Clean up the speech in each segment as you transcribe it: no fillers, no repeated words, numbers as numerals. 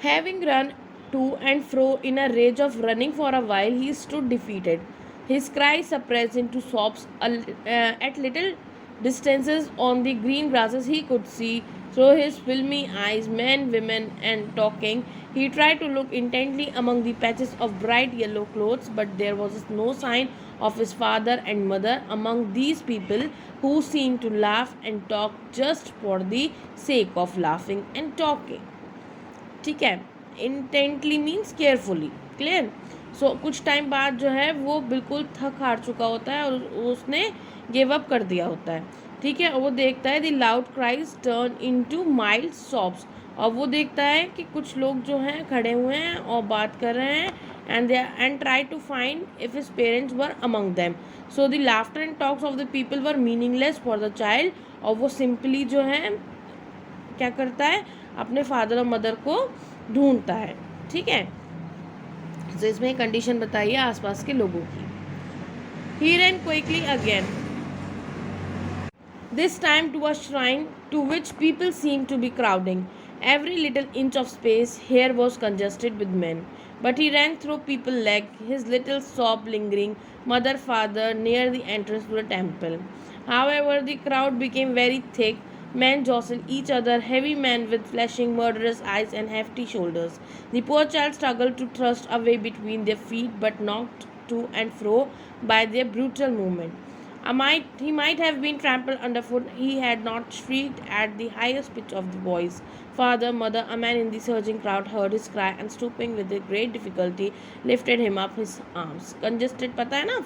Having run to and fro in a rage of running for a while, he stood defeated, his cries suppressed into sobs. At little distances on the green grasses he could see through his filmy eyes men, women, and talking. He tried to look intently among the patches of bright yellow clothes, but there was no sign of his father and mother among these people who seemed to laugh and talk just for the sake of laughing and talking. ठीक है. Intently means carefully. Clear. सो कुछ time बाद जो है वो बिल्कुल थक हार चुका होता है और उसने गिव अप कर दिया होता है. ठीक है. और वो देखता है the loud cries turn into mild सॉब्स. और वो देखता है कि कुछ लोग जो हैं खड़े हुए हैं और बात कर रहे हैं and try to find if his parents were among them. So the laughter and talks of the people were meaningless for the child. और वो सिंपली जो है क्या करता है, अपने फादर और मदर को ढूंढता है. ठीक है. तो इसमें कंडीशन बताइए आसपास के लोगों की. ही ran quickly again, this time to a shrine to which people seemed to be crowding. Every little inch of space here was congested with men. But he ran through people's leg, his little sob lingering, mother, father, near the entrance to the temple. However, the crowd became very thick. Men jostled each other, heavy men with flashing, murderous eyes and hefty shoulders. The poor child struggled to thrust a way between their feet, but knocked to and fro by their brutal movement. He might have been trampled underfoot. He had not shrieked at the highest pitch of the voice. Father, mother, a man in the surging crowd heard his cry and stooping with great difficulty lifted him up his arms. Congested पता है ना,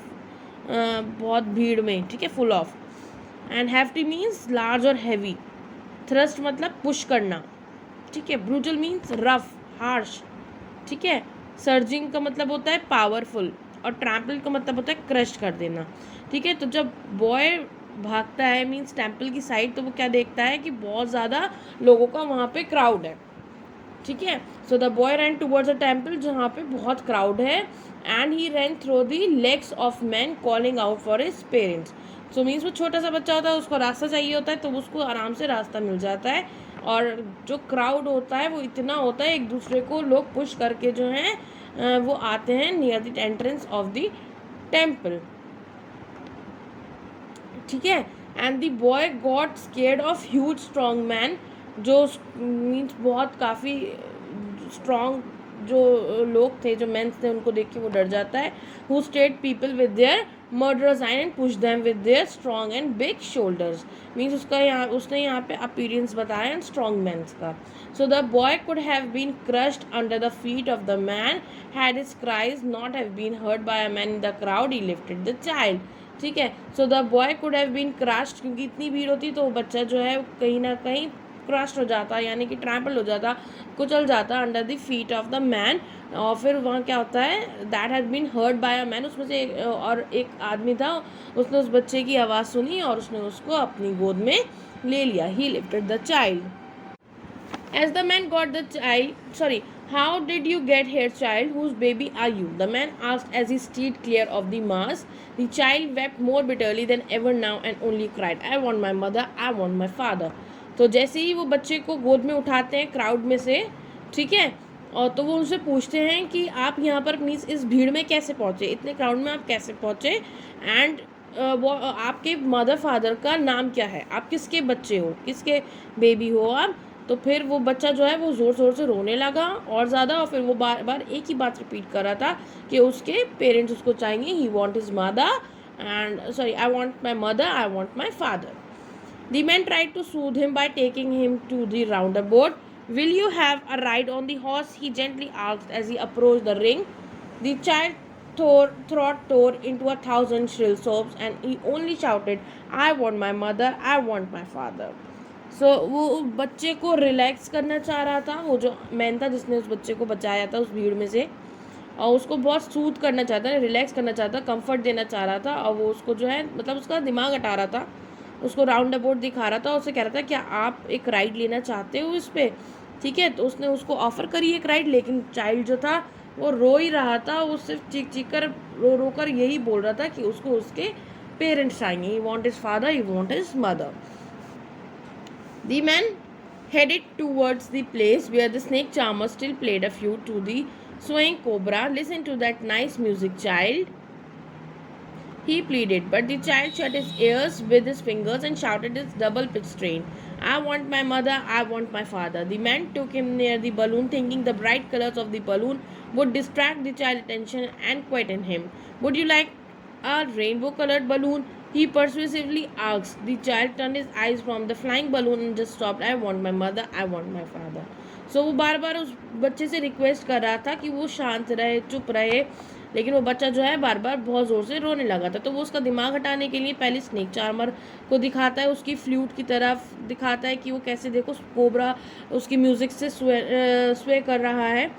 बहुत भीड़ में. ठीक है. Full of. And hefty means large और heavy. Thrust मतलब पुश करना. ठीक है. Brutal means rough, harsh. ठीक है. सर्जिंग का मतलब होता है पावरफुल और ट्रैम्पल का मतलब होता है क्रश कर देना. ठीक है. तो जब बॉय भागता है मीन्स टेम्पल की साइड, तो वो क्या देखता है कि बहुत ज़्यादा लोगों का वहाँ पे क्राउड है. ठीक है. So the boy ran towards a temple जहाँ पे बहुत क्राउड है. And he ran through the legs of man calling out for his parents. So means वो छोटा सा बच्चा होता है, उसको रास्ता चाहिए होता है, तो उसको आराम से रास्ता मिल जाता है. और जो क्राउड होता है वो इतना होता है, एक दूसरे को लोग पुश करके जो हैं वो आते हैं near the entrance of the temple. ठीक है. And the boy got scared of huge strong man, जो मीन्स बहुत काफ़ी स्ट्रॉन्ग जो लोग थे, जो मेंस थे, उनको देख के वो डर जाता है. Who stayed people with their murderous eye and push them with their strong and big shoulders. Means उसने यहाँ पे अपीयरेंस बताया एंड स्ट्रॉन्ग मैन्स का. So the boy could have been crushed under the feet of the man had his cries not have been heard by a man in the crowd. He lifted the child. ठीक है. So the boy could have been crushed, क्योंकि इतनी भीड़ होती तो बच्चा जो है कहीं ना कहीं क्रश्ड हो जाता, यानी कि ट्रैम्पल हो जाता, कुचल जाता under the feet of the man. और फिर वहाँ क्या होता है, that has been heard by a man. उसमें से एक आदमी था, उसने उस बच्चे की आवाज़ सुनी और उसने उसको अपनी गोद में ले लिया. He lifted the child. As the man got the child, how did you get here, child? Whose baby are you? The man asked as he steered clear of the mass. The child wept more bitterly than ever now and only cried, I want my mother, I want my father. तो जैसे ही वो बच्चे को गोद में उठाते हैं crowd में से, ठीक है, और तो वो उनसे पूछते हैं कि आप यहाँ पर मीन्स इस भीड़ में कैसे पहुँचे, इतने क्राउड में आप कैसे पहुँचे, एंड वो आपके मदर फादर का नाम क्या है, आप किसके बच्चे हो, किसके बेबी हो आप. तो फिर वो बच्चा जो है वो ज़ोर ज़ोर से रोने लगा और ज़्यादा, और फिर वो बार बार एक ही बात रिपीट कर रहा था कि उसके पेरेंट्स उसको चाहिए. He want his mother and I want my mother, I want my father. The man tried to soothe him by taking him to the roundabout. Will you have a ride on the horse? He gently asked as he approached the ring. The child throat tore into 1,000 shrill sobs and he only shouted, I want my mother, I want my father. So वो बच्चे को relax करना चाह रहा था, वो जो man था जिसने उस बच्चे को बचाया था उस भीड़ में से, और उसको बहुत सूद करना चाहता है, रिलैक्स करना चाहता, कंफर्ट देना चाह रहा था. और वो उसको जो है मतलब उसका दिमाग हटा रहा था, उसको राउंड अबाउट दिखा रहा था, उससे कह रहा था क्या आप एक राइड लेना चाहते हो इस पर. ठीक है. तो उसने उसको ऑफ़र करी एक राइड, लेकिन चाइल्ड जो था वो रो ही रहा था. वो सिर्फ चीख चीख कर रो कर यही बोल रहा था कि उसको उसके पेरेंट्स चाहिए. He want his father, he want his mother. The man headed towards the place where the snake charmer still played a flute to the swaying cobra. Listen to that nice music, child, he pleaded, but the child shut his ears with his fingers and shouted his double-pitched strain. I want my mother, I want my father. The man took him near the balloon, thinking the bright colors of the balloon would distract the child's attention and quieten him. Would you like a rainbow-colored balloon? He persuasively asked. The child turned his eyes from the flying balloon and just stopped. I want my mother, I want my father. So वो बार बार उस बच्चे से request कर रहा था कि वो शांत रहे, चुप रहे, लेकिन वो बच्चा जो है बार बार बहुत ज़ोर से रोने लगा था। तो वो उसका दिमाग हटाने के लिए पहले स्नेक चार्मर को दिखाता है, उसकी फ्लूट की तरफ दिखाता है कि वो कैसे, देखो कोबरा उसकी म्यूज़िक से स्वे कर रहा है,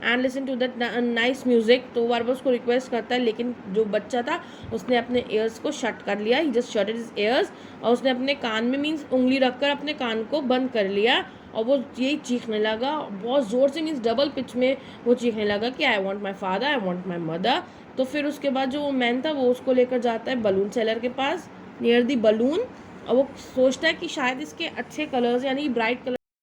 and listen to that nice music. तो बार बार उसको रिक्वेस्ट करता है, लेकिन जो बच्चा था उसने अपने ईयर्स को शट कर लिया, ही जस्ट शटेड हिज ईयर्स, और उसने अपने कान में मीन्स उंगली रखकर अपने कान को बंद कर लिया, और वो यही चीखने लगा बहुत ज़ोर से, मीन्स डबल पिच में वो चीखने लगा कि आई want my father, I want my mother. तो फिर उसके बाद जो वो मैन था वो उसको लेकर जाता है बलून सेलर के पास, नियर दी बलून, और वो सोचता है कि शायद इसके अच्छे कलर्स यानी ब्राइट कलर